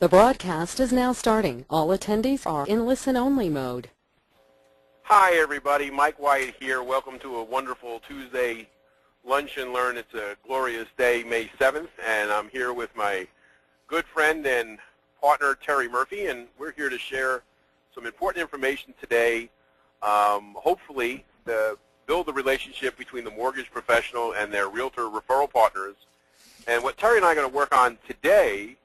The broadcast is now starting. All attendees are in listen-only mode. Hi, everybody. Mike Wyatt here. Welcome to a wonderful Tuesday Lunch and Learn. It's a glorious day, May 7th, and I'm here with my good friend and partner, Terri Murphy, and we're here to share some important information today, hopefully to build the relationship between the mortgage professional and their realtor referral partners. And what Terri and I are going to work on today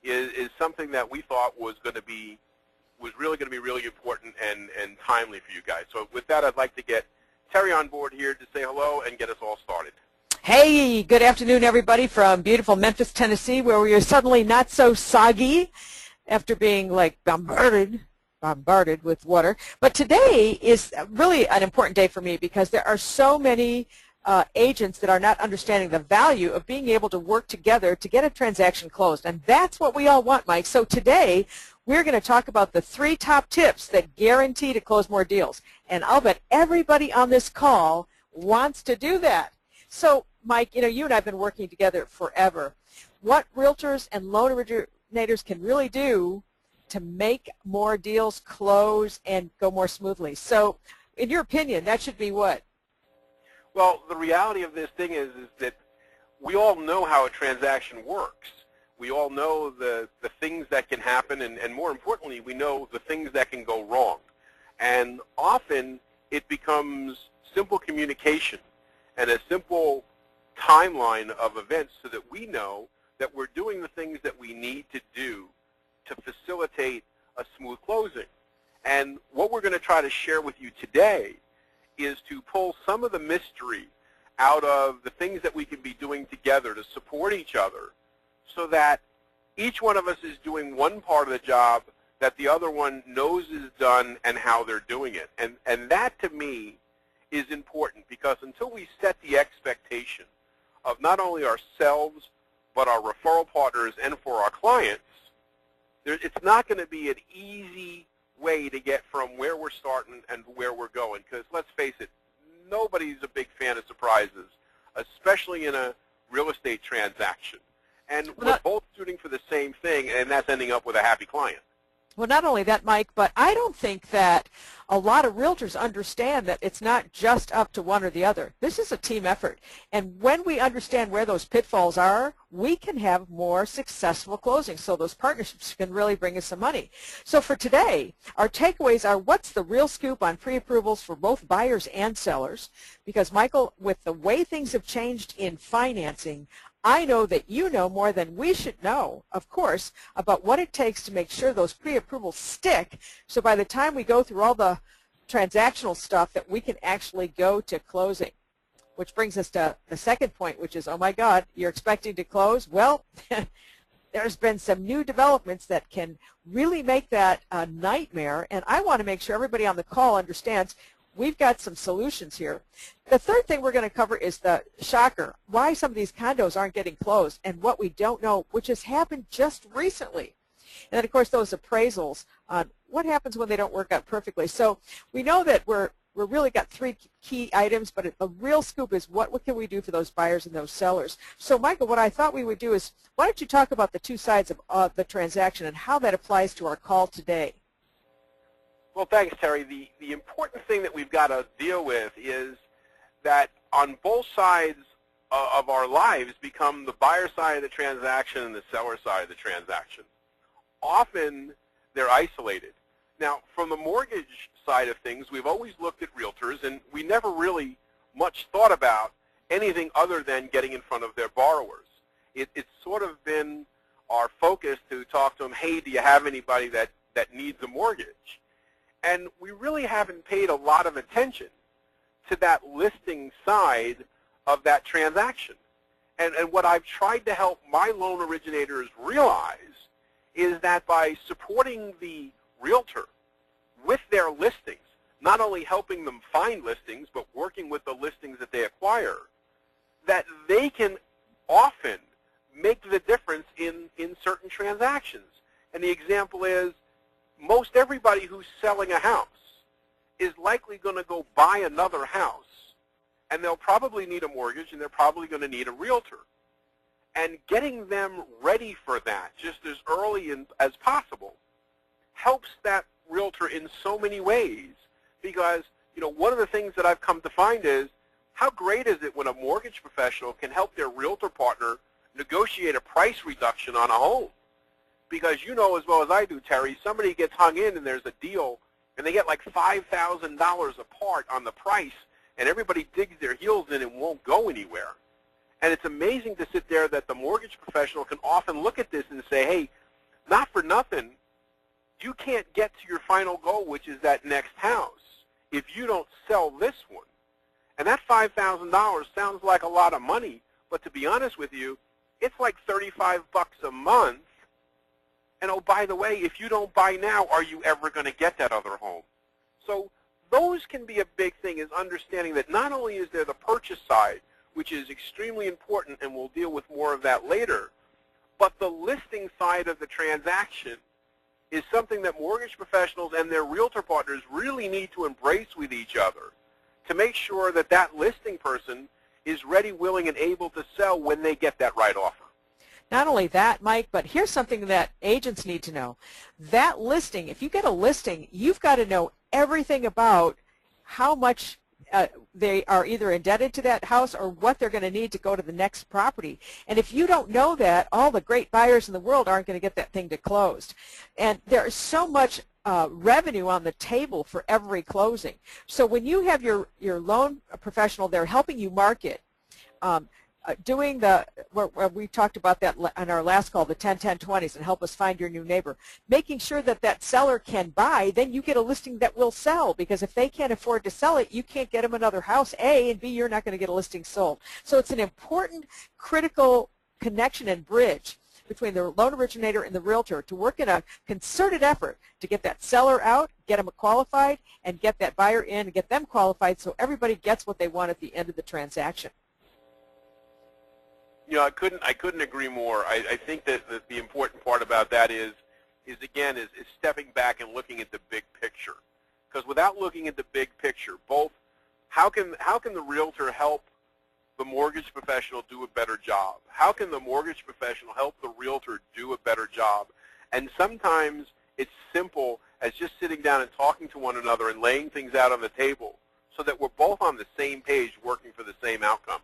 is something that we thought was really going to be really important and timely for you guys. So with that, I'd like to get Terri on board here to say hello and get us all started. Hey, good afternoon, everybody, from beautiful Memphis, Tennessee, where we are suddenly not so soggy after being like bombarded with water. But today is really an important day for me because there are so many agents that are not understanding the value of being able to work together to get a transaction closed. And that's what we all want, Mike. So today we're going to talk about the 3 top tips that guarantee to close more deals. And I'll bet everybody on this call wants to do that. So, Mike, you and I have been working together forever. What realtors and loan originators can really do to make more deals close and go more smoothly? So, in your opinion, that should be what? Well, the reality of this thing is that we all know how a transaction works. We all know the things that can happen, and more importantly, we know the things that can go wrong. And often it becomes simple communication and a simple timeline of events so that we know that we're doing the things that we need to do to facilitate a smooth closing. And what we're going to try to share with you today is to pull some of the mystery out of the things that we can be doing together to support each other so that each one of us is doing one part of the job that the other one knows is done and how they're doing it. And that, to me, is important because until we set the expectation of not only ourselves but our referral partners and for our clients, it's not going to be an easy way to get from where we're starting and where we're going, because let's face it, nobody's a big fan of surprises, especially in a real estate transaction. And we're both shooting for the same thing, and that's ending up with a happy client. Well, not only that, Mike, but I don't think that a lot of realtors understand that it's not just up to one or the other. This is a team effort. And when we understand where those pitfalls are, we can have more successful closings. So those partnerships can really bring us some money. So for today, our takeaways are what's the real scoop on pre-approvals for both buyers and sellers? Because, Michael, with the way things have changed in financing, I know that you know more than we should know, of course, about what it takes to make sure those pre-approvals stick, so by the time we go through all the transactional stuff that we can actually go to closing. Which brings us to the second point, which is, oh my God, you're expecting to close? Well, there's been some new developments that can really make that a nightmare, and I want to make sure everybody on the call understands we've got some solutions here. The third thing we're going to cover is the shocker, why some of these condos aren't getting closed and what we don't know, which has happened just recently. And then, of course, those appraisals on what happens when they don't work out perfectly. So we know that we're really got 3 key items, but the real scoop is what can we do for those buyers and those sellers. So, Michael, what I thought we would do is why don't you talk about the 2 sides of the transaction and how that applies to our call today. Well, thanks, Terri. The important thing that we've got to deal with is that on both sides of our lives become the buyer side of the transaction and the seller side of the transaction. Often they're isolated. Now, from the mortgage side of things, we've always looked at realtors, and we never really much thought about anything other than getting in front of their borrowers. It's sort of been our focus to talk to them, hey, do you have anybody that needs a mortgage? And we really haven't paid a lot of attention to that listing side of that transaction. And what I've tried to help my loan originators realize is that by supporting the realtor with their listings, not only helping them find listings, but working with the listings that they acquire, that they can often make the difference in certain transactions. And the example is, most everybody who's selling a house is likely going to go buy another house, and they'll probably need a mortgage, and they're probably going to need a realtor. And getting them ready for that just as early as possible helps that realtor in so many ways. Because, you know, one of the things that I've come to find is how great is it when a mortgage professional can help their realtor partner negotiate a price reduction on a home. Because you know as well as I do, Terry, somebody gets hung in and there's a deal and they get like $5,000 apart on the price and everybody digs their heels in and won't go anywhere. And it's amazing to sit there that the mortgage professional can often look at this and say, hey, not for nothing, you can't get to your final goal, which is that next house, if you don't sell this one. And that $5,000 sounds like a lot of money, but to be honest with you, it's like $35 a month. And oh, by the way, if you don't buy now, are you ever going to get that other home? So those can be a big thing, is understanding that not only is there the purchase side, which is extremely important, and we'll deal with more of that later, but the listing side of the transaction is something that mortgage professionals and their realtor partners really need to embrace with each other to make sure that that listing person is ready, willing, and able to sell when they get that right offer. Not only that, Mike, but here's something that agents need to know. That listing, if you get a listing, you've got to know everything about how much they are either indebted to that house or what they're going to need to go to the next property. And if you don't know that, all the great buyers in the world aren't going to get that thing to close. And there's so much revenue on the table for every closing. So when you have your loan professional there helping you market, doing the, where we talked about that on our last call, the 10-10-20s, and help us find your new neighbor, making sure that that seller can buy, then you get a listing that will sell, because if they can't afford to sell it, you can't get them another house, A, and B, you're not going to get a listing sold. So it's an important, critical connection and bridge between the loan originator and the realtor to work in a concerted effort to get that seller out, get them qualified, and get that buyer in and get them qualified so everybody gets what they want at the end of the transaction. You know, I couldn't agree more. I think that the important part about that is stepping back and looking at the big picture. Because without looking at the big picture, both how can the realtor help the mortgage professional do a better job? How can the mortgage professional help the realtor do a better job? And sometimes it's simple as just sitting down and talking to one another and laying things out on the table so that we're both on the same page working for the same outcome.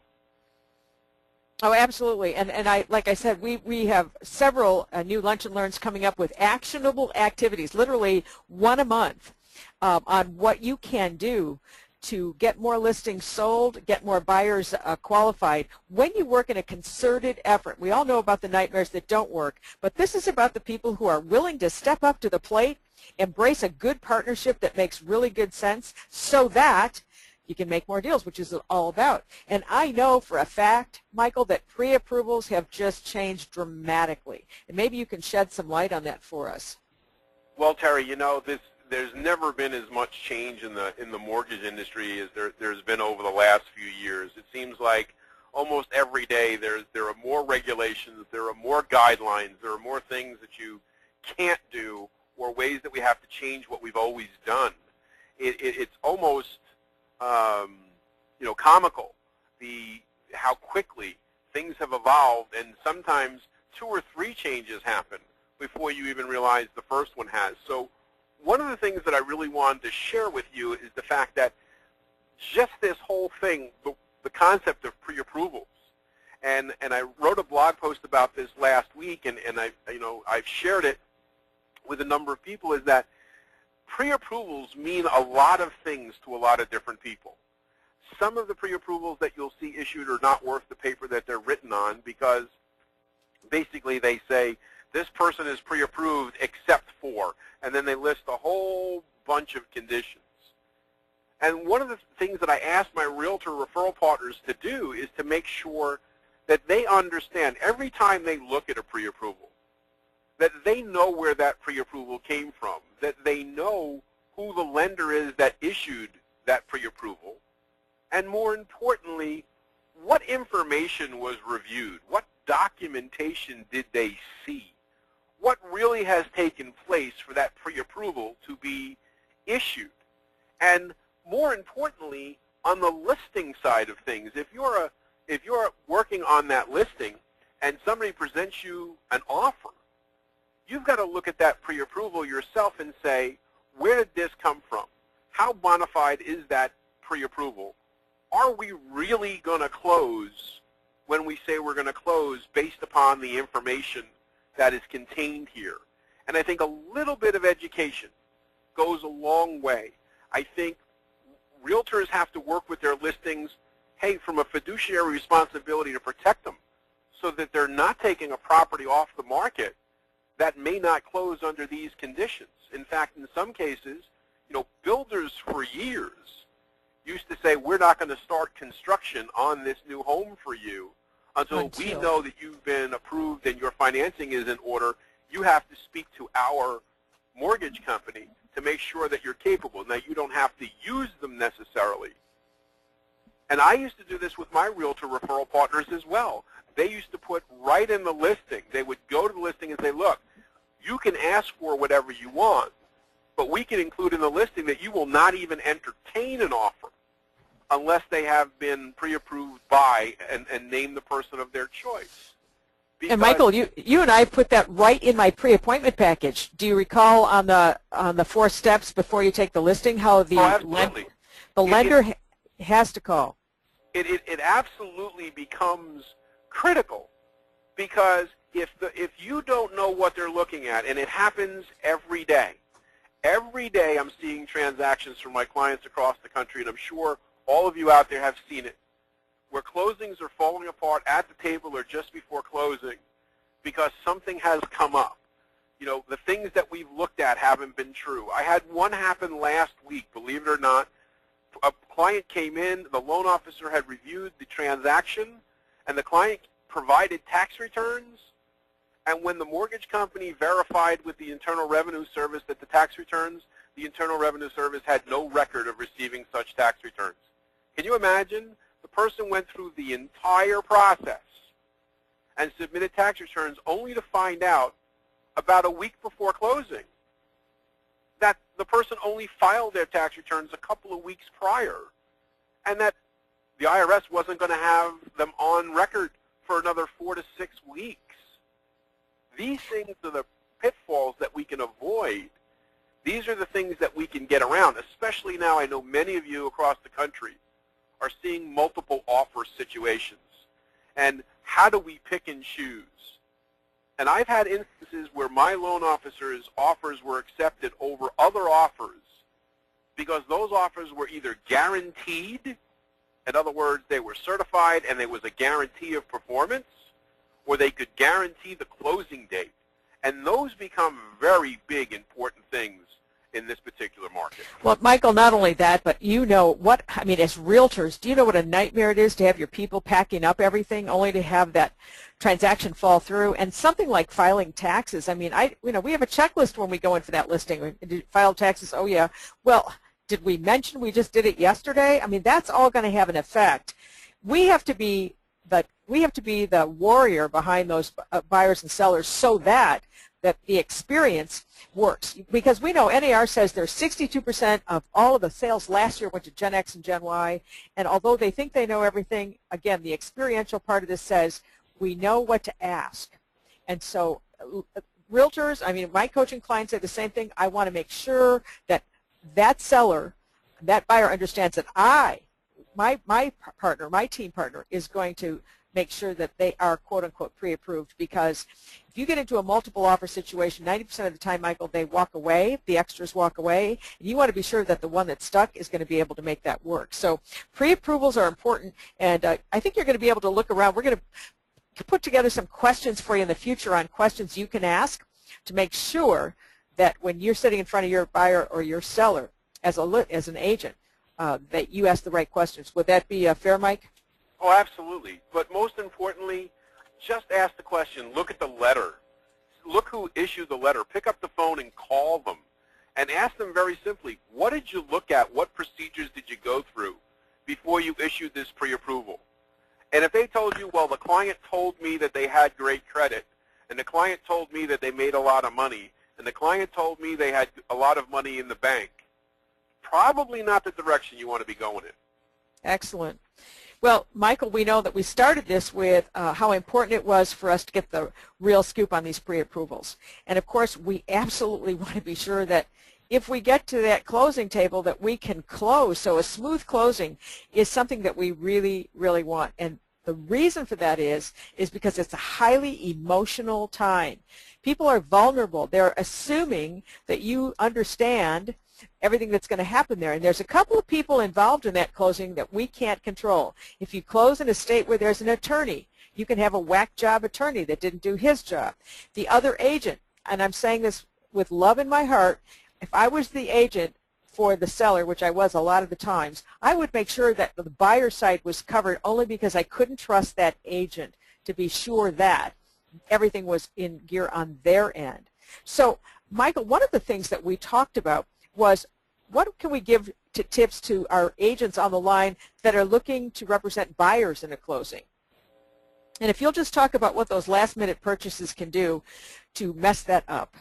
Oh, absolutely. And like I said, we have several new Lunch and Learns coming up with actionable activities, literally one a month, on what you can do to get more listings sold, get more buyers qualified when you work in a concerted effort. We all know about the nightmares that don't work, but this is about the people who are willing to step up to the plate, embrace a good partnership that makes really good sense so that you can make more deals, which is all about. And I know for a fact, Michael, that pre-approvals have just changed dramatically. And maybe you can shed some light on that for us. Well, Terry, you know, there's never been as much change in the mortgage industry as there's been over the last few years. It seems like almost every day there are more regulations, there are more guidelines, there are more things that you can't do, or ways that we have to change what we've always done. It's almost you know, comical how quickly things have evolved, and sometimes 2 or 3 changes happen before you even realize the first one has. So one of the things that I really wanted to share with you is the fact that just this whole thing, the concept of pre-approvals, and I wrote a blog post about this last week, and I've shared it with a number of people, is that pre-approvals mean a lot of things to a lot of different people. Some of the pre-approvals that you'll see issued are not worth the paper that they're written on, because basically they say, this person is pre-approved except for, and then they list a whole bunch of conditions. And one of the things that I ask my realtor referral partners to do is to make sure that they understand every time they look at a pre-approval, that they know where that pre-approval came from, that they know who the lender is that issued that pre-approval, and more importantly, what information was reviewed, what documentation did they see, what really has taken place for that pre-approval to be issued. And more importantly, on the listing side of things, if you're working on that listing, and somebody presents you an offer, you've got to look at that pre-approval yourself and say, where did this come from? How bona fide is that pre-approval? Are we really going to close when we say we're going to close based upon the information that is contained here? And I think a little bit of education goes a long way. I think realtors have to work with their listings, hey, from a fiduciary responsibility to protect them so that they're not taking a property off the market that may not close under these conditions. In fact, in some cases, builders for years used to say, we're not going to start construction on this new home for you until we know that you've been approved and your financing is in order. You have to speak to our mortgage company to make sure that you're capable. Now, you don't have to use them necessarily. And I used to do this with my realtor referral partners as well. They used to put right in the listing. They would go to the listing and say, look, you can ask for whatever you want, but we can include in the listing that you will not even entertain an offer unless they have been pre-approved by and name the person of their choice. And Michael, you and I put that right in my pre-appointment package. Do you recall on the 4 steps before you take the listing how the lender has to call? It absolutely becomes critical, because if you don't know what they're looking at, and it happens every day. Every day I'm seeing transactions from my clients across the country, and I'm sure all of you out there have seen it, where closings are falling apart at the table or just before closing because something has come up. The things that we've looked at haven't been true. I had one happen last week, believe it or not. A client came in, the loan officer had reviewed the transaction, and the client provided tax returns. And when the mortgage company verified with the Internal Revenue Service that the tax returns, the Internal Revenue Service had no record of receiving such tax returns. Can you imagine? The person went through the entire process and submitted tax returns only to find out about a week before closing that the person only filed their tax returns a couple of weeks prior, and that the IRS wasn't going to have them on record for another 4 to 6 weeks. These things are the pitfalls that we can avoid. These are the things that we can get around, especially now. I know many of you across the country are seeing multiple offer situations. And how do we pick and choose? And I've had instances where my loan officers' offers were accepted over other offers because those offers were either guaranteed, in other words, they were certified and there was a guarantee of performance, or they could guarantee the closing date. And those become very big, important things in this particular market. Well, Michael, not only that, but as realtors, do you know what a nightmare it is to have your people packing up everything only to have that transaction fall through? And something like filing taxes, we have a checklist when we go in for that listing. Did you file taxes? Oh, yeah. Well, did we mention we just did it yesterday? That's all going to have an effect. We have to be the warrior behind those buyers and sellers so that the experience works. Because we know NAR says there's 62% of all of the sales last year went to Gen X and Gen Y, and although they think they know everything, again, the experiential part of this says we know what to ask. And so realtors, my coaching clients say the same thing. I want to make sure that seller, that buyer understands that my partner, my team partner, is going to make sure that they are quote-unquote pre-approved, because if you get into a multiple offer situation, 90% of the time, Michael, they walk away, the extras walk away, and you want to be sure that the one that's stuck is going to be able to make that work. So pre-approvals are important, and I think you're going to be able to look around. We're going to put together some questions for you in the future on questions you can ask to make sure that when you're sitting in front of your buyer or your seller as an agent, that you ask the right questions. Would that be fair, Mike? Oh, absolutely. But most importantly, just ask the question. Look at the letter. Look who issued the letter. Pick up the phone and call them and ask them very simply, what did you look at? What procedures did you go through before you issued this pre-approval? And if they told you, well, the client told me that they had great credit, and the client told me that they made a lot of money, and the client told me they had a lot of money in the bank, probably not the direction you want to be going in. Excellent. Well, Michael, we know that we started this with how important it was for us to get the real scoop on these pre-approvals. And of course, we absolutely want to be sure that if we get to that closing table that we can close. So a smooth closing is something that we really, really want. And the reason for that is because it's a highly emotional time. People are vulnerable. They're assuming that you understand everything that's going to happen there. And there's a couple of people involved in that closing that we can't control. If you close in a state where there's an attorney, you can have a whack job attorney that didn't do his job. The other agent, and I'm saying this with love in my heart, if I was the agent for the seller, which I was a lot of the times, I would make sure that the buyer side was covered only because I couldn't trust that agent to be sure that everything was in gear on their end. So, Michael, one of the things that we talked about was what can we give tips to our agents on the line that are looking to represent buyers in a closing? And if you'll just talk about what those last-minute purchases can do to mess that up.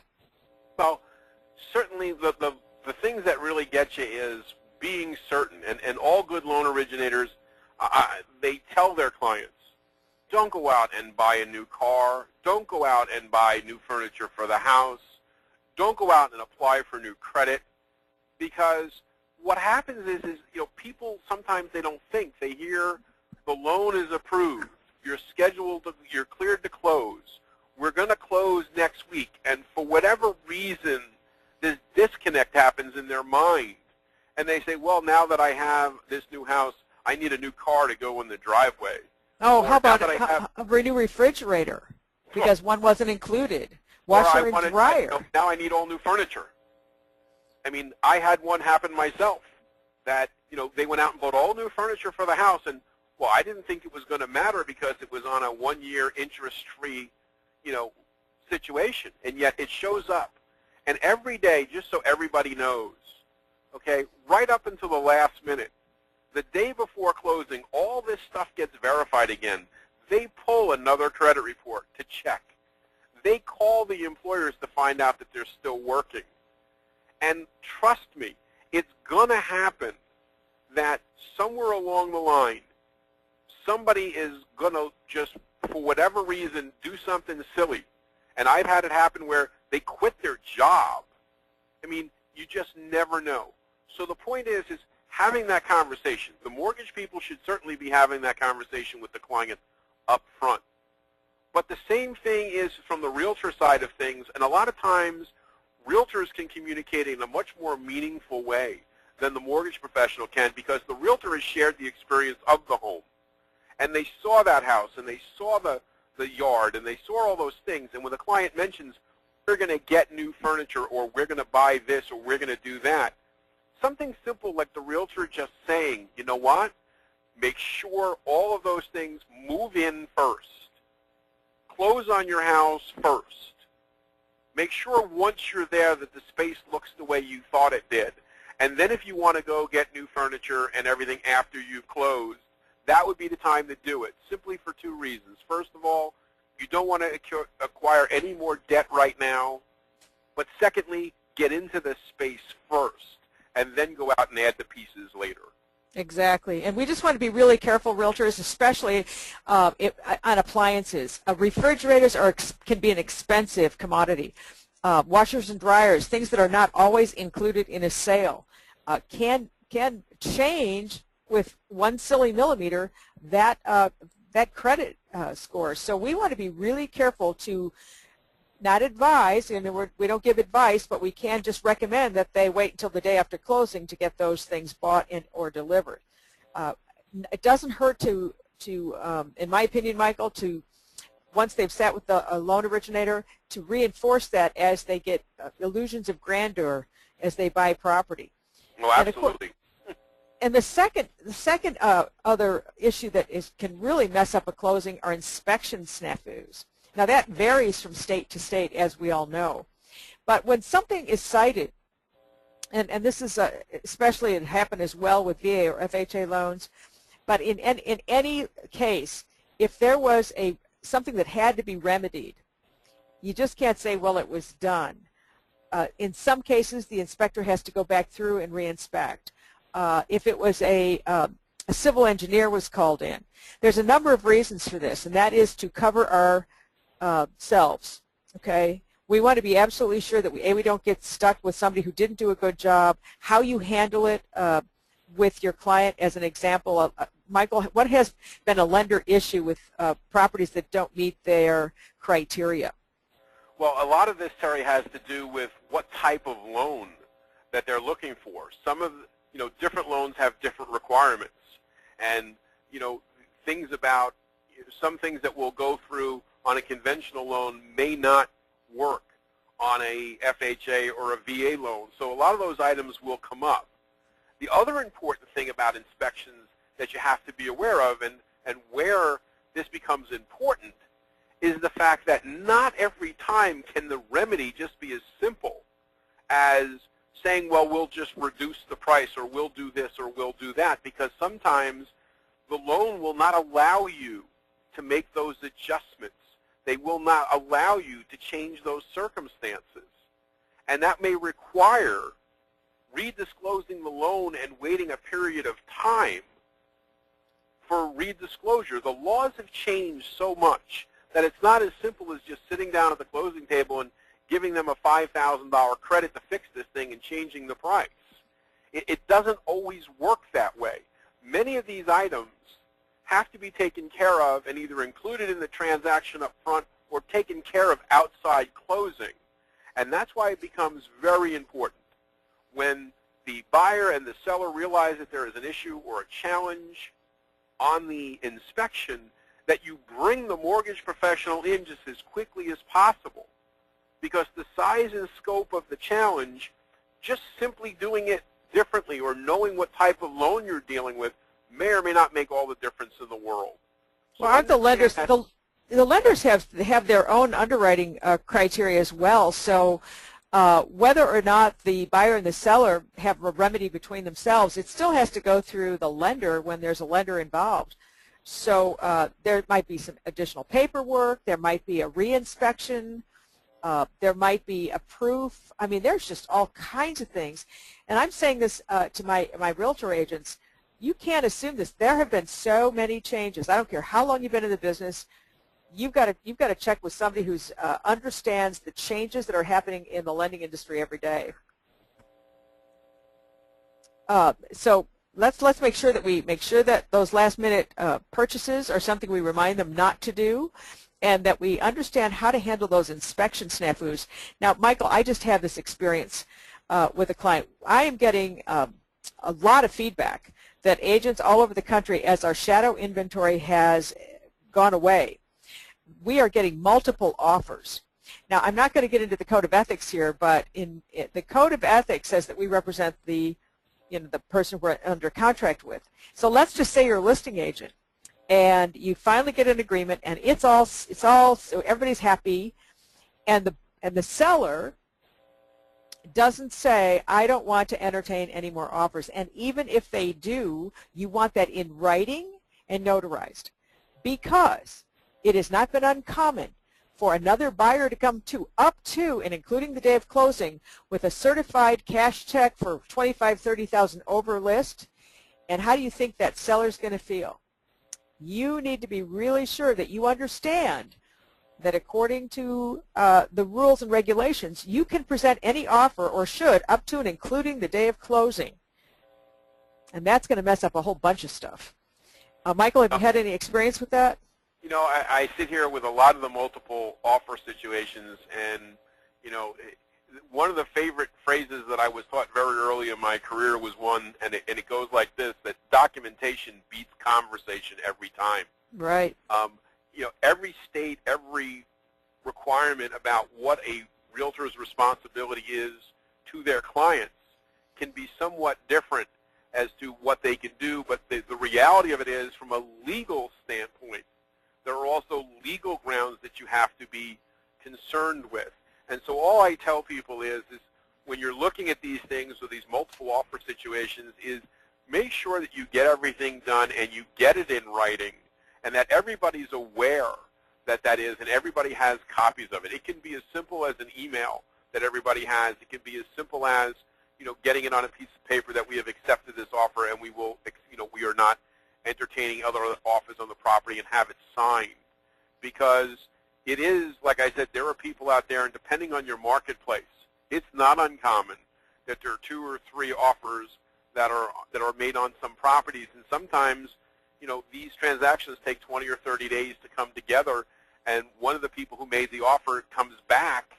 Well, certainly the things that really get you is being certain, and all good loan originators, they tell their clients, don't go out and buy a new car, don't go out and buy new furniture for the house, don't go out and apply for new credit, because what happens is you know, people sometimes they don't think. They hear the loan is approved, you're scheduled, you're cleared to close, we're going to close next week, and for whatever reason, this disconnect happens in their mind, and they say, well, now that I have this new house, I need a new car to go in the driveway. Oh, or how about a new refrigerator because one wasn't included, washer and dryer. Now I need all new furniture. I mean, I had one happen myself that, you know, they went out and bought all new furniture for the house, and, well, I didn't think it was going to matter because it was on a one-year interest-free, you know, situation, and yet it shows up. And every day, just so everybody knows, okay, right up until the last minute, the day before closing, all this stuff gets verified again. They pull another credit report to check. They call the employers to find out that they're still working. And trust me, it's going to happen that somewhere along the line, somebody is going to just, for whatever reason, do something silly. And I've had it happen where they quit their job. I mean, you just never know. So the point is having that conversation. The mortgage people should certainly be having that conversation with the client up front. But the same thing is from the realtor side of things, and a lot of times realtors can communicate in a much more meaningful way than the mortgage professional can, because the realtor has shared the experience of the home. And they saw that house, and they saw the yard, and they saw all those things. And when the client mentions, we're going to get new furniture, or we're going to buy this, or we're going to do that, something simple like the realtor just saying, you know what, make sure all of those things move in first. Close on your house first. Make sure once you're there that the space looks the way you thought it did. And then if you want to go get new furniture and everything after you've closed, that would be the time to do it, simply for two reasons. First of all, you don't want to acquire any more debt right now. But secondly, get into the space first, and then go out and add the pieces later. Exactly. And we just want to be really careful, realtors, especially on appliances. Refrigerators can be an expensive commodity. Washers and dryers, things that are not always included in a sale, can change with one silly millimeter that credit score. So we want to be really careful to not advise, and we don't give advice, but we can just recommend that they wait until the day after closing to get those things bought in or delivered. It doesn't hurt to in my opinion, Michael, to once they've sat with a loan originator, to reinforce that as they get illusions of grandeur as they buy property. Well, absolutely. And the second other issue that can really mess up a closing are inspection snafus. Now that varies from state to state, as we all know. But when something is cited, and this is especially it happened as well with VA or FHA loans, but in any case, if there was something that had to be remedied, you just can't say, well, it was done. In some cases, the inspector has to go back through and re-inspect. If it was a a civil engineer was called in. There's a number of reasons for this, and that is to cover our selves, okay? We want to be absolutely sure that we don't get stuck with somebody who didn't do a good job. How you handle it with your client, as an example of, Michael, what has been a lender issue with properties that don't meet their criteria? Well, a lot of this, Terry, has to do with what type of loan that they're looking for. Some of, different loans have different requirements. And, things about, some things that will go through on a conventional loan may not work on a FHA or a VA loan. So a lot of those items will come up. The other important thing about inspections that you have to be aware of, and where this becomes important, is the fact that not every time can the remedy just be as simple as saying, well, we'll just reduce the price, or we'll do this, or we'll do that, because sometimes the loan will not allow you to make those adjustments. They will not allow you to change those circumstances. And that may require redisclosing the loan and waiting a period of time for redisclosure. The laws have changed so much that it's not as simple as just sitting down at the closing table and giving them a $5,000 credit to fix this thing and changing the price. It doesn't always work that way. Many of these items have to be taken care of and either included in the transaction up front or taken care of outside closing. And that's why it becomes very important when the buyer and the seller realize that there is an issue or a challenge on the inspection, that you bring the mortgage professional in just as quickly as possible. Because the size and scope of the challenge, just simply doing it differently or knowing what type of loan you're dealing with may or may not make all the difference in the world. So well, aren't the lenders, the lenders have their own underwriting criteria as well, so whether or not the buyer and the seller have a remedy between themselves, it still has to go through the lender when there's a lender involved. So there might be some additional paperwork, there might be a reinspection, there might be a proof. I mean, there's just all kinds of things. And I'm saying this to my realtor agents, you can't assume this. There have been so many changes. I don't care how long you've been in the business. You've got to check with somebody who understands the changes that are happening in the lending industry every day. So let's make sure that those last-minute purchases are something we remind them not to do, and that we understand how to handle those inspection snafus. Now, Michael, I just had this experience with a client. I am getting a lot of feedback that agents all over the country, as our shadow inventory has gone away, we are getting multiple offers. Now, I'm not going to get into the code of ethics here, but the code of ethics says that we represent the person we're under contract with. So let's just say you're a listing agent, and you finally get an agreement, and it's all so everybody's happy, and the seller doesn't say, I don't want to entertain any more offers. And even if they do, you want that in writing and notarized, because it has not been uncommon for another buyer to come up to and including the day of closing with a certified cash check for $25,000, $30,000 over list. And how do you think that seller's going to feel? You need to be really sure that you understand that according to the rules and regulations, you can present any offer, or should, up to and including the day of closing. And that's going to mess up a whole bunch of stuff. Michael, have you had any experience with that? You know, I sit here with a lot of the multiple offer situations, and, one of the favorite phrases that I was taught very early in my career was one, and it goes like this, that documentation beats conversation every time. Right. Every state, every requirement about what a realtor's responsibility is to their clients can be somewhat different as to what they can do, but the reality of it is, from a legal standpoint, there are also legal grounds that you have to be concerned with. And so all I tell people is when you're looking at these things, or these multiple offer situations, is make sure that you get everything done and you get it in writing, and that everybody's aware that that is, and everybody has copies of it. It can be as simple as an email that everybody has. It can be as simple as, getting it on a piece of paper that we have accepted this offer, and we will, we are not entertaining other offers on the property and have it signed. Because it is, like I said, there are people out there, and depending on your marketplace, it's not uncommon that there are 2 or 3 offers that are made on some properties, and sometimes, you know, these transactions take 20 or 30 days to come together, and one of the people who made the offer comes back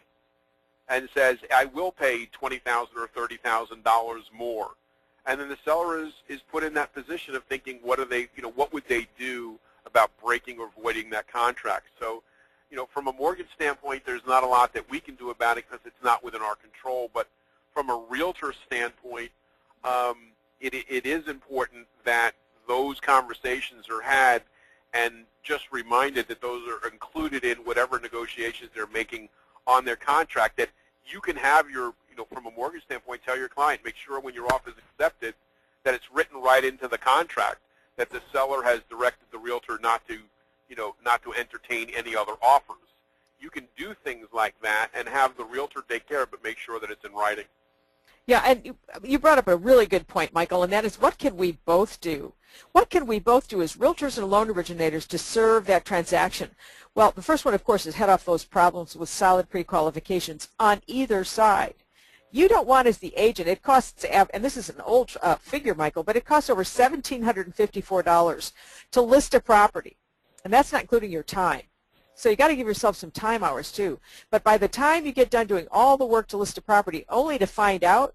and says, I will pay $20,000 or $30,000 more. And then the seller is put in that position of thinking, what are they, you know, what would they do about breaking or voiding that contract? So, you know, from a mortgage standpoint, there's not a lot that we can do about it because it's not within our control. But from a realtor standpoint, it is important that those conversations are had and just reminded that those are included in whatever negotiations they're making on their contract, that you can have your, you know, from a mortgage standpoint, tell your client, make sure when your offer is accepted that it's written right into the contract, that the seller has directed the realtor not to, you know, not to entertain any other offers. You can do things like that and have the realtor take care of it, but make sure that it's in writing. Yeah, and you brought up a really good point, Michael, and that is, what can we both do? What can we both do as realtors and loan originators to serve that transaction? Well, the first one, of course, is head off those problems with solid pre-qualifications on either side. You don't want, as the agent, it costs, and this is an old figure, Michael, but it costs over $1,754 to list a property, and that's not including your time. So you got to give yourself some time hours too. But by the time you get done doing all the work to list a property, only to find out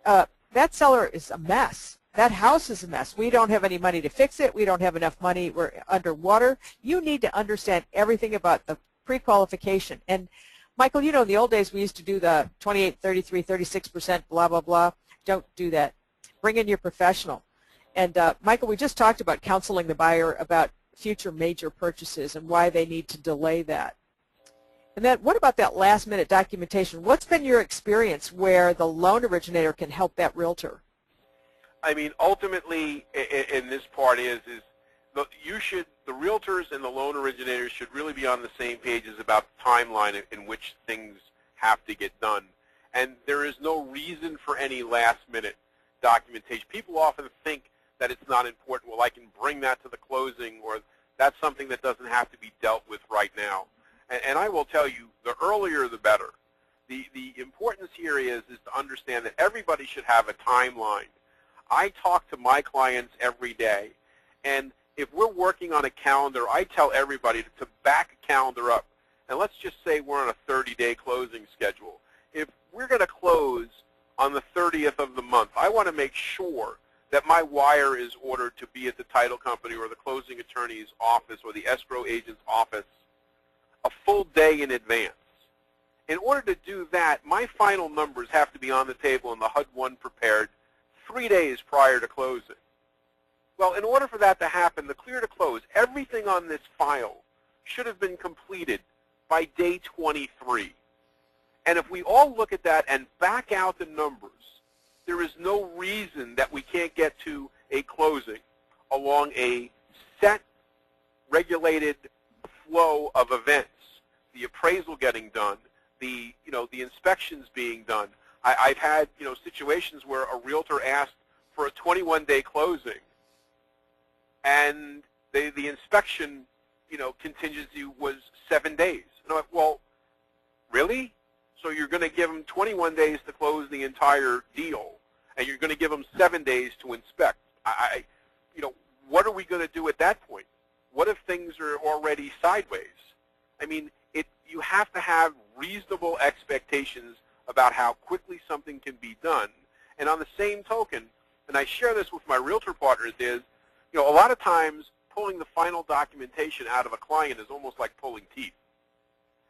that seller is a mess. That house is a mess. We don't have any money to fix it. We don't have enough money. We're underwater. You need to understand everything about the pre-qualification. And Michael, you know, in the old days we used to do the 28, 33, 36%, blah, blah, blah. Don't do that. Bring in your professional. And Michael, we just talked about counseling the buyer about future major purchases and why they need to delay that. And then what about that last minute documentation? What's been your experience where the loan originator can help that realtor? I mean, ultimately, in this part is the realtors and the loan originators should really be on the same pages about the timeline in which things have to get done. And there is no reason for any last minute documentation. People often think that it's not important. Well, I can bring that to the closing, or that's something that doesn't have to be dealt with right now. And I will tell you, the earlier the better. The importance here is to understand that everybody should have a timeline. I talk to my clients every day, and if we're working on a calendar, I tell everybody to back a calendar up. And let's just say we're on a 30-day closing schedule. If we're going to close on the 30th of the month, I want to make sure that my wire is ordered to be at the title company or the closing attorney's office or the escrow agent's office a full day in advance. In order to do that, my final numbers have to be on the table and the HUD-1 prepared 3 days prior to closing. Well, in order for that to happen, the clear to close, everything on this file should have been completed by day 23. And if we all look at that and back out the numbers, there is no reason that we can't get to a closing along a set, regulated flow of events. The appraisal getting done, the inspections being done. I've had situations where a realtor asked for a 21-day closing, and the inspection contingency was 7 days. And I'm like, well, really? So you're going to give them 21 days to close the entire deal, and you're going to give them 7 days to inspect. What are we going to do at that point? What if things are already sideways? I mean, you have to have reasonable expectations about how quickly something can be done. And on the same token, and I share this with my realtor partners, is, a lot of times pulling the final documentation out of a client is almost like pulling teeth.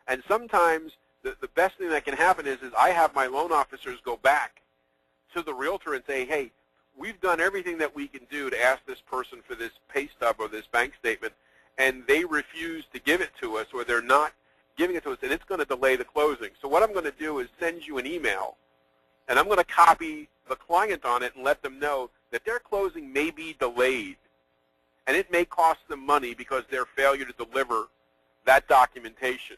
And sometimes the best thing that can happen is I have my loan officers go back to the realtor and say, hey, we've done everything that we can do to ask this person for this pay stub or this bank statement, and they refuse to give it to us, or they're not giving it to us, and it's going to delay the closing. So what I'm going to do is send you an email, and I'm going to copy the client on it and let them know that their closing may be delayed, and it may cost them money because their failure to deliver that documentation.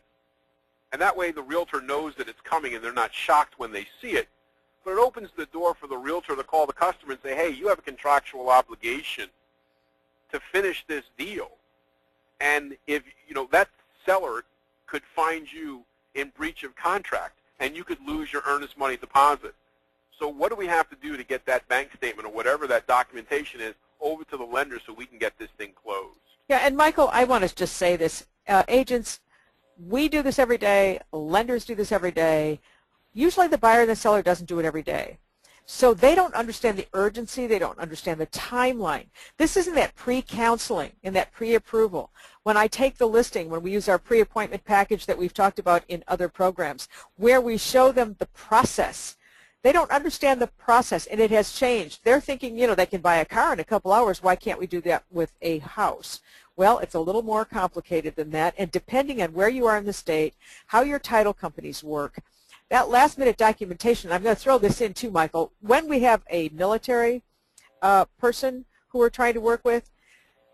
And that way the realtor knows that it's coming and they're not shocked when they see it, but it opens the door for the realtor to call the customer and say, hey, you have a contractual obligation to finish this deal. And if, that seller could find you in breach of contract, and you could lose your earnest money deposit. So what do we have to do to get that bank statement or whatever that documentation is over to the lender so we can get this thing closed? Yeah, and Michael, I want to just say this. Agents, we do this every day. Lenders do this every day. Usually the buyer and the seller doesn't do it every day. So they don't understand the urgency. They don't understand the timeline. This isn't that pre-counseling and that pre-approval. When I take the listing, when we use our pre-appointment package that we've talked about in other programs, where we show them the process, they don't understand the process, and it has changed. They're thinking, they can buy a car in a couple hours. Why can't we do that with a house? Well, it's a little more complicated than that, and depending on where you are in the state, how your title companies work, that last-minute documentation, I'm going to throw this in too, Michael. When we have a military person who we're trying to work with,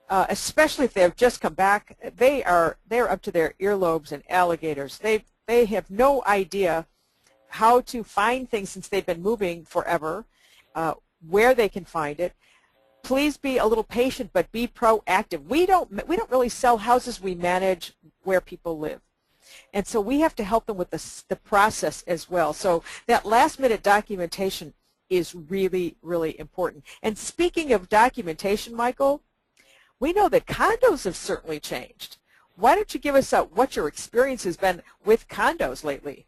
especially if they've just come back, they're up to their earlobes and alligators. They have no idea how to find things since they've been moving forever, where they can find it. Please be a little patient, but be proactive. We don't really sell houses. We manage where people live. And so we have to help them with the process as well. So that last-minute documentation is really, really important. And speaking of documentation, Michael, we know that condos have certainly changed. Why don't you give us what your experience has been with condos lately?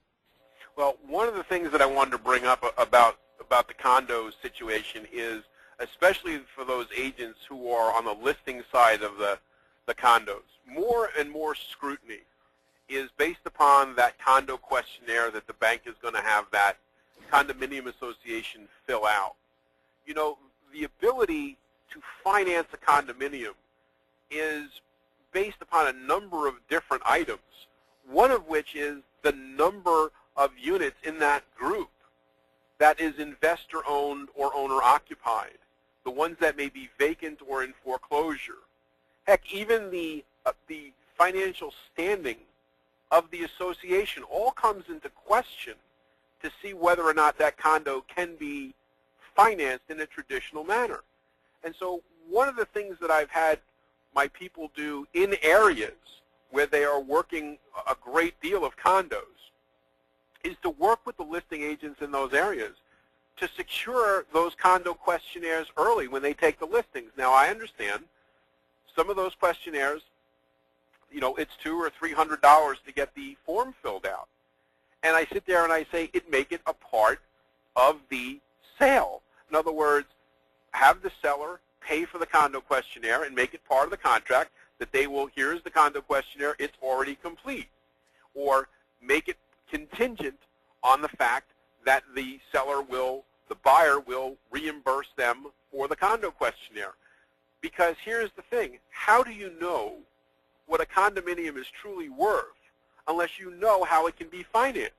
Well, one of the things that I wanted to bring up about the condo situation is, especially for those agents who are on the listing side of the condos, more and more scrutiny is based upon that condo questionnaire that the bank is going to have that condominium association fill out. The ability to finance a condominium is based upon a number of different items, one of which is the number of units in that group that is investor-owned or owner-occupied, the ones that may be vacant or in foreclosure. Heck, even the financial standing of the association all comes into question to see whether or not that condo can be financed in a traditional manner. And so one of the things that I've had my people do in areas where they are working a great deal of condos is to work with the listing agents in those areas to secure those condo questionnaires early when they take the listings. Now, I understand some of those questionnaires, it's $200 or $300 to get the form filled out. And I sit there and I say, make it a part of the sale. In other words, have the seller pay for the condo questionnaire and make it part of the contract that here's the condo questionnaire, it's already complete. Or make it contingent on the fact that the buyer will reimburse them for the condo questionnaire. Because here's the thing, how do you know what a condominium is truly worth unless you know how it can be financed?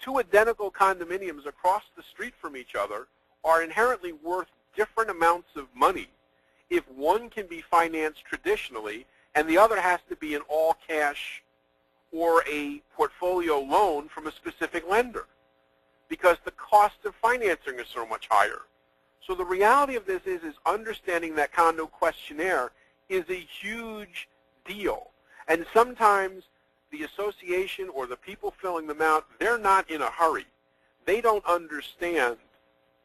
Two identical condominiums across the street from each other are inherently worth different amounts of money if one can be financed traditionally and the other has to be an all-cash or a portfolio loan from a specific lender, because the cost of financing is so much higher. So the reality of this is understanding that condo questionnaire is a huge deal. And sometimes the association or the people filling them out, they're not in a hurry. They don't understand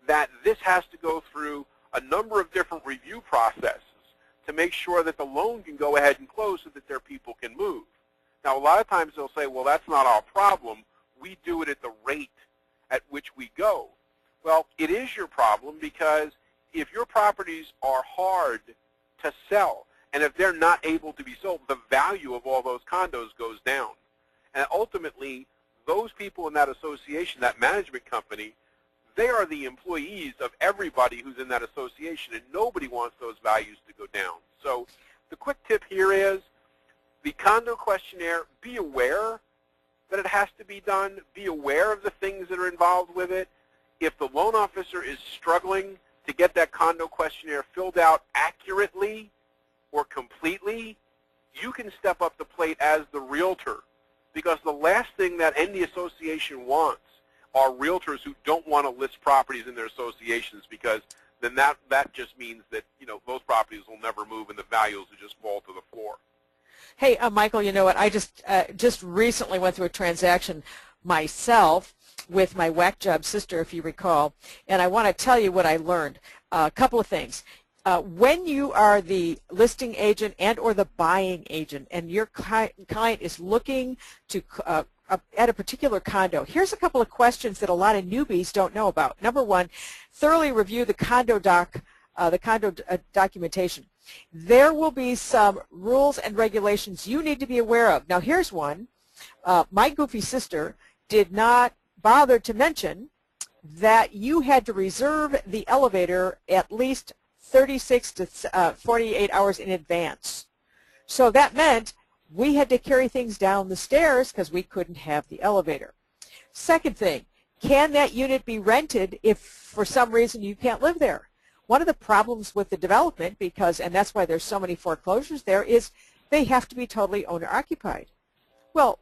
that this has to go through a number of different review processes to make sure that the loan can go ahead and close so that their people can move. Now, a lot of times they'll say, well, that's not our problem. We do it at the rate at which we go. Well, it is your problem, because if your properties are hard to sell, and if they're not able to be sold, the value of all those condos goes down. And ultimately, those people in that association, that management company, they are the employees of everybody who's in that association, and nobody wants those values to go down. So the quick tip here is the condo questionnaire, be aware that it has to be done. Be aware of the things that are involved with it. If the loan officer is struggling to get that condo questionnaire filled out accurately or completely, you can step up the plate as the realtor, because the last thing that any association wants are realtors who don't want to list properties in their associations, because then that just means that, those properties will never move and the values will just fall to the floor. Hey, Michael, you know what? I just recently went through a transaction myself with my whack job sister, if you recall, and I want to tell you what I learned. A couple of things. When you are the listing agent and or the buying agent and your client is looking to at a particular condo, here's a couple of questions that a lot of newbies don't know about. Number one, thoroughly review the condo documentation. There will be some rules and regulations you need to be aware of. Now here's one. My goofy sister did not bother to mention that you had to reserve the elevator at least 36 to 48 hours in advance. So that meant we had to carry things down the stairs because we couldn't have the elevator. Second thing, can that unit be rented if for some reason you can't live there? One of the problems with the development, and that's why there's so many foreclosures there, is they have to be totally owner-occupied. Well,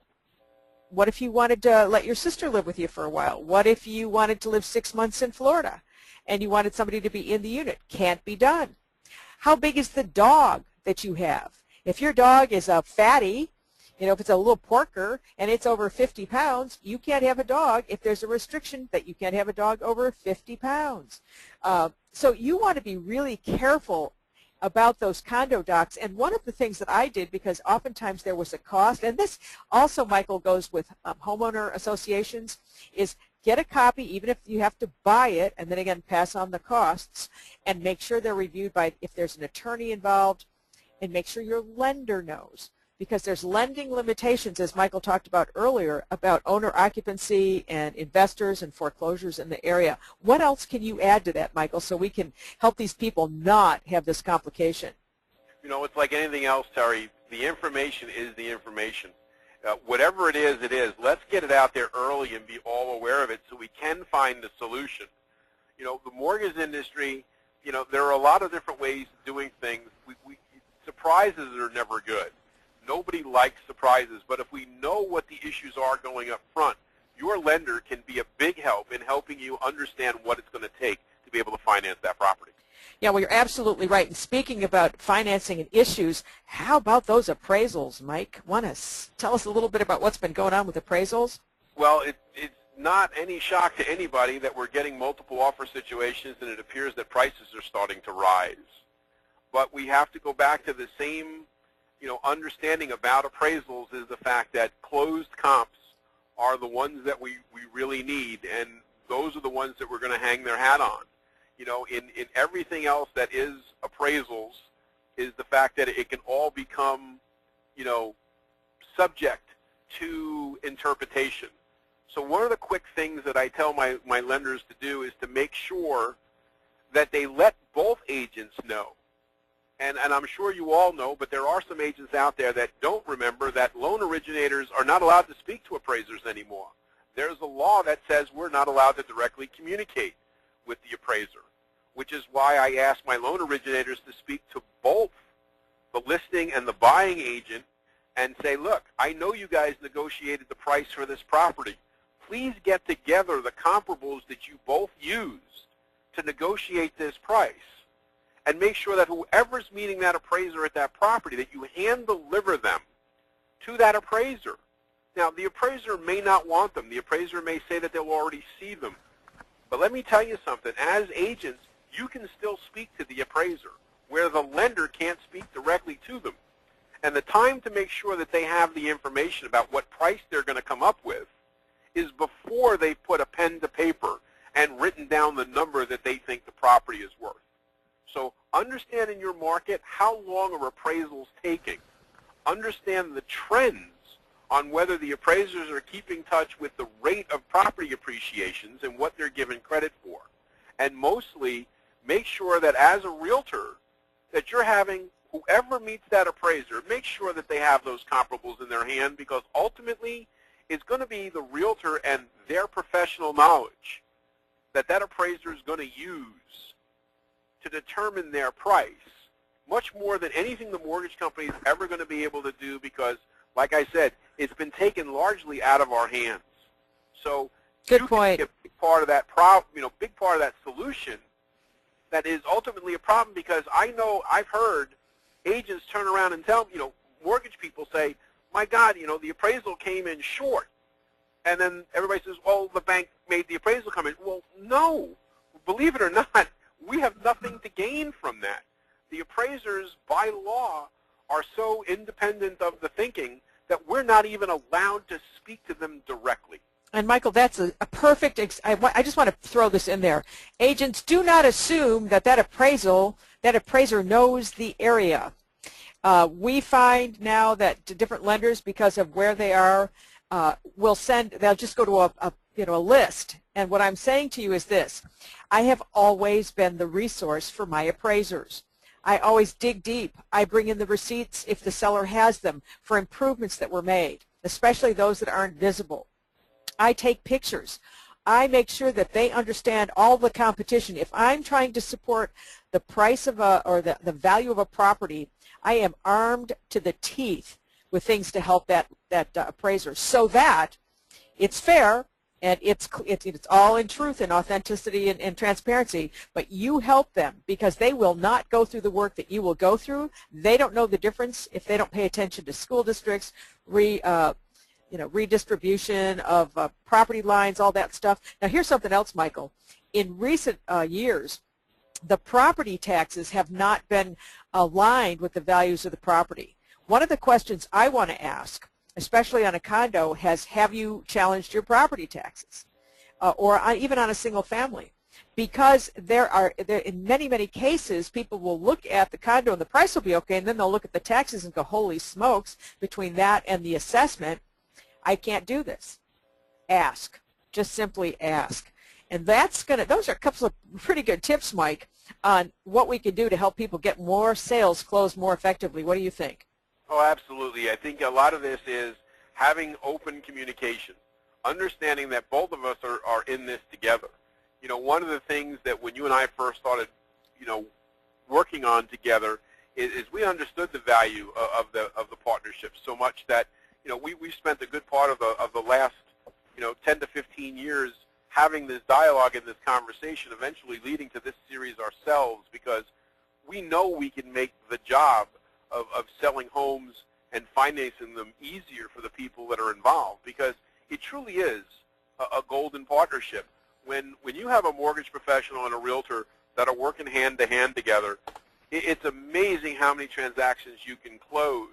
what if you wanted to let your sister live with you for a while? What if you wanted to live 6 months in Florida and you wanted somebody to be in the unit? Can't be done. How big is the dog that you have? If your dog is a fatty, if it's a little porker and it's over 50 pounds, you can't have a dog if there's a restriction that you can't have a dog over 50 pounds. So you want to be really careful about those condo docs. And one of the things that I did, because oftentimes there was a cost, and this also, Michael, goes with homeowner associations, is get a copy, even if you have to buy it, and then again pass on the costs, and make sure they're reviewed by, if there's an attorney involved, and make sure your lender knows. Because there's lending limitations, as Michael talked about earlier, about owner occupancy and investors and foreclosures in the area. What else can you add to that, Michael, so we can help these people not have this complication? It's like anything else, Terry. The information is the information. Whatever it is, let's get it out there early and be all aware of it so we can find the solution. The mortgage industry, there are a lot of different ways of doing things. Surprises are never good. Nobody likes surprises, but if we know what the issues are going up front, your lender can be a big help in helping you understand what it's going to take to be able to finance that property. Yeah, well, you're absolutely right. And speaking about financing and issues, how about those appraisals, Mike? Want to tell us a little bit about what's been going on with appraisals? Well, it's not any shock to anybody that we're getting multiple offer situations, and it appears that prices are starting to rise. But we have to go back to the same understanding about appraisals, is the fact that closed comps are the ones that we really need, and those are the ones that we're going to hang their hat on. In everything else that is appraisals is the fact that it can all become, subject to interpretation. So one of the quick things that I tell my lenders to do is to make sure that they let both agents know. And I'm sure you all know, but there are some agents out there that don't remember that loan originators are not allowed to speak to appraisers anymore. There's a law that says we're not allowed to directly communicate with the appraiser, which is why I ask my loan originators to speak to both the listing and the buying agent and say, look, I know you guys negotiated the price for this property. Please get together the comparables that you both used to negotiate this price, and make sure that whoever's meeting that appraiser at that property, that you hand deliver them to that appraiser. Now, the appraiser may not want them. The appraiser may say that they'll already see them. But let me tell you something. As agents, you can still speak to the appraiser, where the lender can't speak directly to them. And the time to make sure that they have the information about what price they're going to come up with is before they put a pen to paper and written down the number that they think the property is worth. So understand in your market how long are appraisals taking. Understand the trends on whether the appraisers are keeping touch with the rate of property appreciations and what they're given credit for. And mostly, make sure that as a realtor, that you're having whoever meets that appraiser, make sure that they have those comparables in their hand, because ultimately it's going to be the realtor and their professional knowledge that that appraiser is going to use to determine their price, much more than anything the mortgage company is ever going to be able to do, because, like I said, it's been taken largely out of our hands. So good point. A big part of that big part of that solution that is ultimately a problem, because I know I've heard agents turn around and tell, mortgage people say, my God, the appraisal came in short. And then everybody says, well, the bank made the appraisal come in. Well, no. Believe it or not, we have nothing to gain from that. The appraisers, by law, are so independent of the thinking that we're not even allowed to speak to them directly. And Michael, that's a perfect, I just want to throw this in there. Agents, do not assume that appraiser knows the area. We find now that different lenders, because of where they are, they'll just go to a list. And what I'm saying to you is this: I have always been the resource for my appraisers. I always dig deep. I bring in the receipts, if the seller has them, for improvements that were made, especially those that aren't visible. I take pictures. I make sure that they understand all the competition. If I'm trying to support the price of the value of a property, I am armed to the teeth with things to help that appraiser, so that it's fair and it's all in truth and authenticity and transparency. But you help them, because they will not go through the work that you will go through. They don't know the difference if they don't pay attention to school districts, redistribution of property lines, all that stuff. Now, here's something else, Michael. In recent years, the property taxes have not been aligned with the values of the property. One of the questions I want to ask, especially on a condo, have you challenged your property taxes, or even on a single family? Because in many cases, people will look at the condo and the price will be okay, and then they'll look at the taxes and go, holy smokes, between that and the assessment, I can't do this. Ask. Just simply ask. And those are a couple of pretty good tips, Mike, on what we can do to help people get more sales closed more effectively. What do you think? Oh, absolutely. I think a lot of this is having open communication, understanding that both of us are in this together. One of the things that when you and I first started, working on together is we understood the value of the partnership so much that, we spent a good part of the last, 10 to 15 years having this dialogue and this conversation, eventually leading to this series ourselves, because we know we can make the job of selling homes and financing them easier for the people that are involved, because it truly is a golden partnership. When you have a mortgage professional and a realtor that are working hand to hand together, it's amazing how many transactions you can close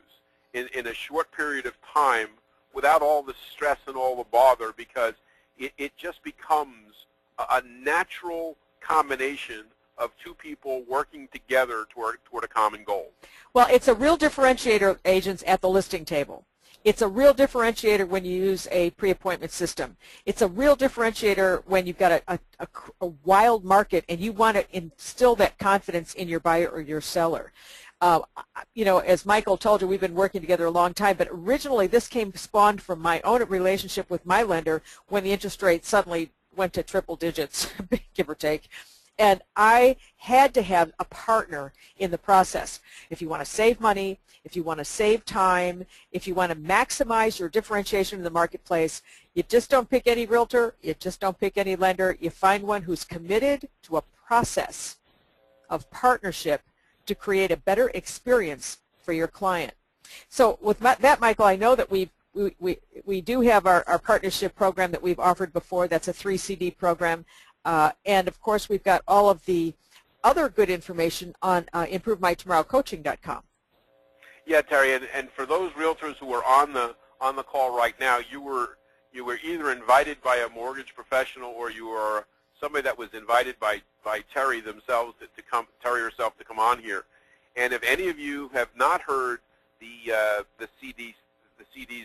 in a short period of time without all the stress and all the bother, because it just becomes a natural combination of two people working together toward a common goal. Well, it's a real differentiator, agents, at the listing table. It's a real differentiator when you use a pre-appointment system. It's a real differentiator when you've got a wild market and you want to instill that confidence in your buyer or your seller. As Michael told you, we've been working together a long time, but originally this spawned from my own relationship with my lender when the interest rate suddenly went to triple digits, give or take. And I had to have a partner in the process. If you want to save money, if you want to save time, if you want to maximize your differentiation in the marketplace, you just don't pick any realtor, you just don't pick any lender. You find one who's committed to a process of partnership to create a better experience for your client. So with that, Michael, I know that we do have our partnership program that we've offered before. That's a 3 CD program. And of course, we've got all of the other good information on ImproveMyTomorrowCoaching.com. Yeah, Terry, and for those realtors who are on the call right now, you were either invited by a mortgage professional or you are somebody that was invited by Terri themselves Terri herself to come on here. And if any of you have not heard the CDs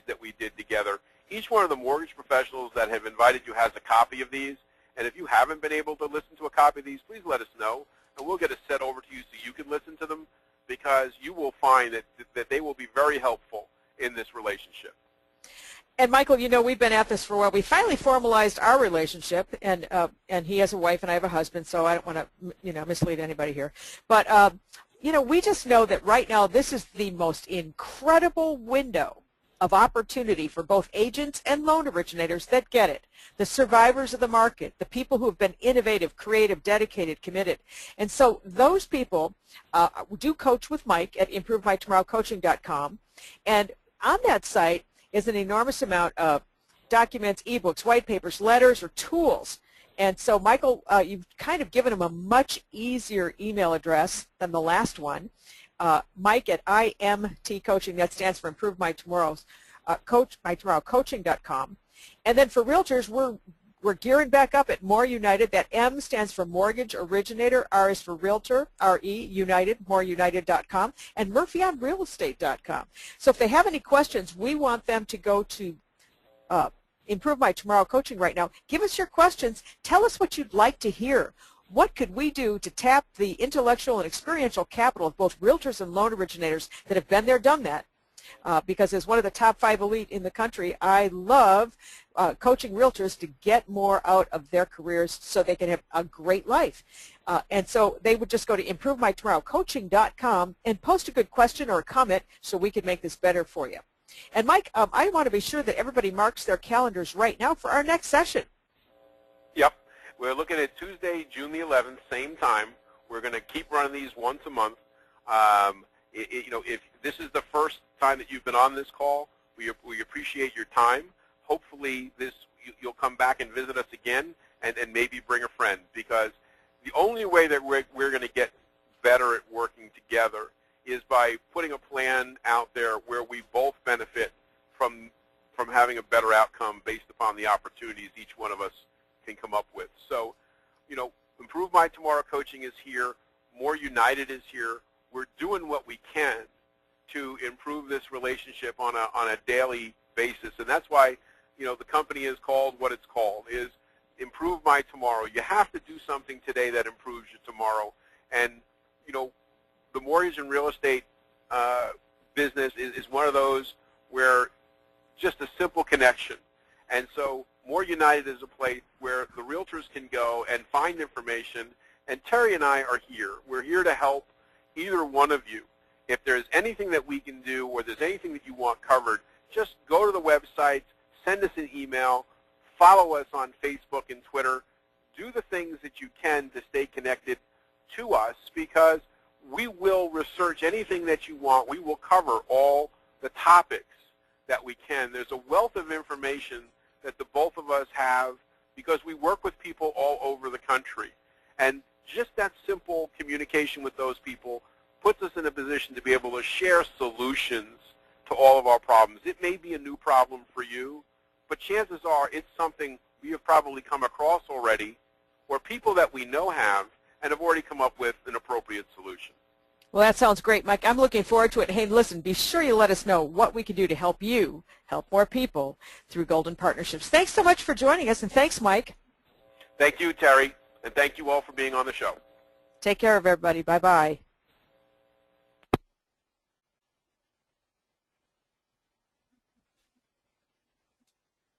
that we did together, each one of the mortgage professionals that have invited you has a copy of these. And if you haven't been able to listen to a copy of these, please let us know, and we'll get a set over to you so you can listen to them, because you will find that they will be very helpful in this relationship. And Michael, we've been at this for a while. We finally formalized our relationship, and he has a wife and I have a husband, so I don't want to mislead anybody here. But we just know that right now this is the most incredible window of opportunity for both agents and loan originators that get it, the survivors of the market, the people who have been innovative, creative, dedicated, committed. And so those people do coach with Mike at ImproveMyTomorrowCoaching.com, and on that site is an enormous amount of documents, ebooks, white papers, letters, or tools. And so, Michael, you've kind of given him a much easier email address than the last one. Mike at IMT Coaching, that stands for Improve My Tomorrow's MyTomorrowCoaching.com. And then for realtors, we're gearing back up at More United. That M stands for Mortgage Originator, R is for Realtor, R-E, United, moreunited.com, and murphyonrealestate.com. So if they have any questions, we want them to go to Improve My Tomorrow Coaching right now. Give us your questions. Tell us what you'd like to hear. What could we do to tap the intellectual and experiential capital of both realtors and loan originators that have been there, done that? Because as one of the top 5 elite in the country, I love coaching realtors to get more out of their careers so they can have a great life. And so they would just go to ImproveMyTomorrowCoaching.com and post a good question or a comment so we can make this better for you. And Mike, I want to be sure that everybody marks their calendars right now for our next session. Yep. We're looking at Tuesday, June the 11th, same time. We're going to keep running these once a month. If this is the first time that you've been on this call, we appreciate your time. Hopefully you'll come back and visit us again and maybe bring a friend, because the only way that we're going to get better at working together is by putting a plan out there where we both benefit from having a better outcome based upon the opportunities each one of us can come up with. So, Improve My Tomorrow Coaching is here. More United is here. We're doing what we can to improve this relationship on a daily basis, and that's why the company is called what it's called, is Improve My Tomorrow. You have to do something today that improves your tomorrow. And the mortgage and real estate business is one of those where just a simple connection. And so More United is a place where the realtors can go and find information, and Terry and I are here. We're here to help either one of you. If there's anything that we can do, or there's anything that you want covered, just go to the website, send us an email, follow us on Facebook and Twitter. Do the things that you can to stay connected to us, because we will research anything that you want. We will cover all the topics that we can. There's a wealth of information that the both of us have because we work with people all over the country. And just that simple communication with those people puts us in a position to be able to share solutions to all of our problems. It may be a new problem for you, but chances are it's something we have probably come across already, or people that we know have, and have already come up with an appropriate solution. Well, that sounds great, Mike. I'm looking forward to it. Hey, listen, be sure you let us know what we can do to help you help more people through Golden Partnerships. Thanks so much for joining us, and thanks, Mike. Thank you, Terry, and thank you all for being on the show. Take care of everybody. Bye-bye.